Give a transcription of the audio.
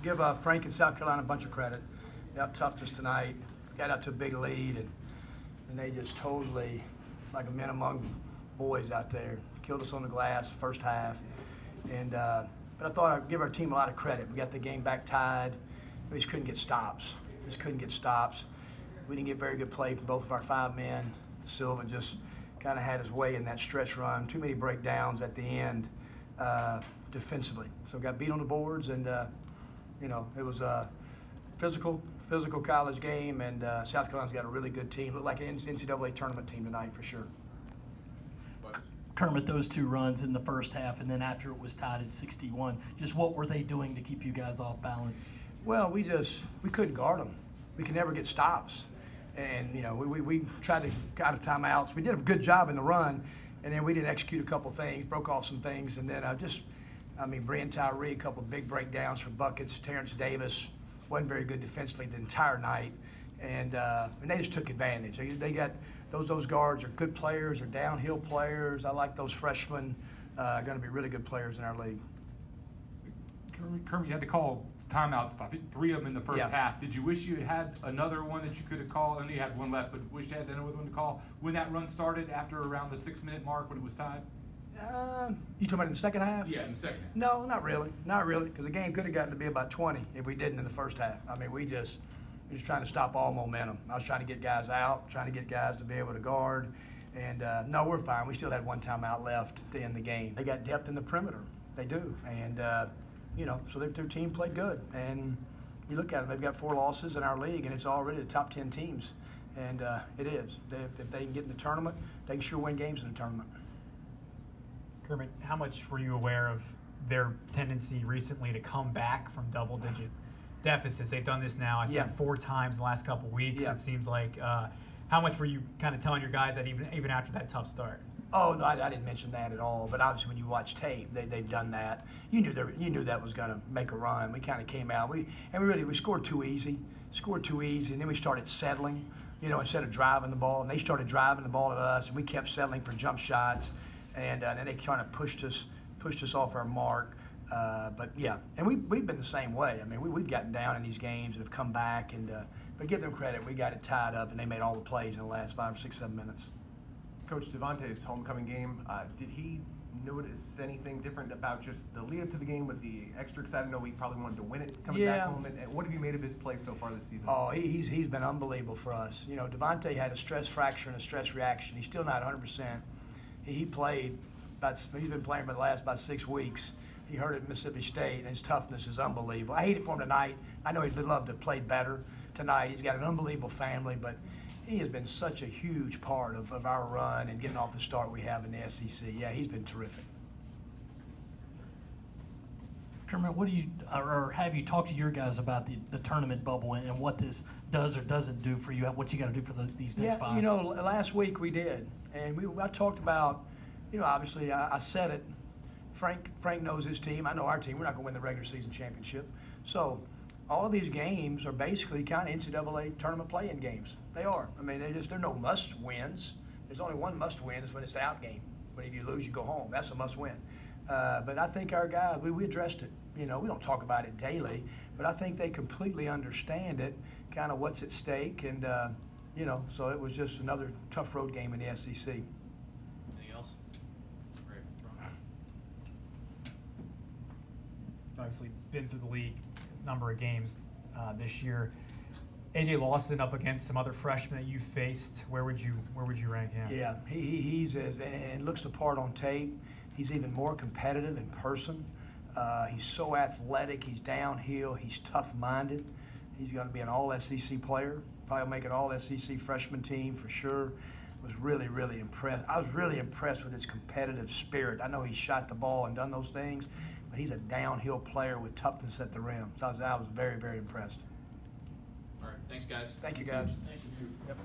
give Frank and South Carolina a bunch of credit. They out-toughed us tonight, got out to a big lead, and they just totally, like a men among boys out there, killed us on the glass first half. And but I thought I'd give our team a lot of credit. We got the game back tied. We just couldn't get stops. We didn't get very good play from both of our 5 men. Silva just kind of had his way in that stretch run. Too many breakdowns at the end defensively. So got beat on the boards, and you know, it was a physical college game, and South Carolina's got a really good team. Looked like an NCAA tournament team tonight for sure. Kermit, those 2 runs in the first half, and then after it was tied at 61, just what were they doing to keep you guys off balance? Well, we couldn't guard them. We could never get stops. And, you know, we tried to get out of timeouts. We did a good job in the run, and then we didn't execute a couple things, broke off some things, and then Brian Tyree, a couple of big breakdowns for buckets. Terrence Davis wasn't very good defensively the entire night, and they just took advantage. They got those guards are good players, they're downhill players. I like those freshmen. Going to be really good players in our league. Kermit, you had to call timeouts, I think 3 of them in the first Yeah. half. Did you wish you had had another one that you could have called? Only had 1 left, but wish you had another one to call when that run started after around the 6-minute mark when it was tied? You talking about in the second half? Yeah, in the second half. No, not really, because the game could have gotten to be about 20 if we didn't in the first half. I mean, we just trying to stop all momentum. I was trying to get guys out, trying to get guys to be able to guard, and no, we're fine. We still had 1 timeout left to end the game. They got depth in the perimeter, they do, and you know, so their team played good. And you look at them, they've got 4 losses in our league, and it's already the top 10 teams, and it is. If they can get in the tournament, they can sure win games in the tournament. Kermit, how much were you aware of their tendency recently to come back from double-digit deficits? They've done this now, I think, 4 times in the last couple of weeks. Yeah. It seems like. How much were you kind of telling your guys that even after that tough start? Oh no, I didn't mention that at all. But obviously, when you watch tape, they've done that. You knew that was going to make a run. We kind of came out. We scored too easy, and then we started settling. You know, instead of driving the ball, and they started driving the ball at us, and we kept settling for jump shots, and then they kind of pushed us off our mark. But yeah, and we've been the same way. I mean, we've gotten down in these games and have come back, and but give them credit. We got it tied up, and they made all the plays in the last 5, 6, 7 minutes. Coach Devontae's homecoming game, did he notice anything different about just the lead up to the game? Was he extra excited? I know he probably wanted to win it coming back home. And what have you made of his play so far this season? Oh, he's been unbelievable for us. You know, Devontae had a stress fracture and a stress reaction. He's still not 100%. He played, he's been playing for the last about 6 weeks. He hurt at Mississippi State, and his toughness is unbelievable. I hate it for him tonight. I know he'd love to have played better tonight. He's got an unbelievable family, but he has been such a huge part of our run and getting off the start we have in the SEC. Yeah, he's been terrific. Kermit, what do you, or have you talked to your guys about the tournament bubble and what this does or doesn't do for you, what you got to do for these next 5? You know, last week we did, and I talked about, you know, obviously I said it. Frank knows his team. I know our team. We're not going to win the regular season championship. So all of these games are basically kind of NCAA tournament play-in games. They are. I mean, they're no must-wins. There's only one must-win is when it's the out game. When if you lose, you go home. That's a must-win. But I think our guys, we addressed it. You know, we don't talk about it daily, but I think they completely understand it, kind of what's at stake, and you know, so it was just another tough road game in the SEC. Anything else? Right. Obviously, been through the league a number of games this year. AJ Lawson up against some other freshmen that you faced. Where would you rank him? Yeah, he's and looks the part on tape. He's even more competitive in person. He's so athletic. He's downhill. He's tough-minded. He's going to be an all-SEC player. Probably make an all-SEC freshman team for sure. Was really, really impressed. I was really impressed with his competitive spirit. I know he shot the ball and done those things, but he's a downhill player with toughness at the rim. So I was very, very impressed. All right, thanks, guys. Thank you, guys. Thank you. Yep.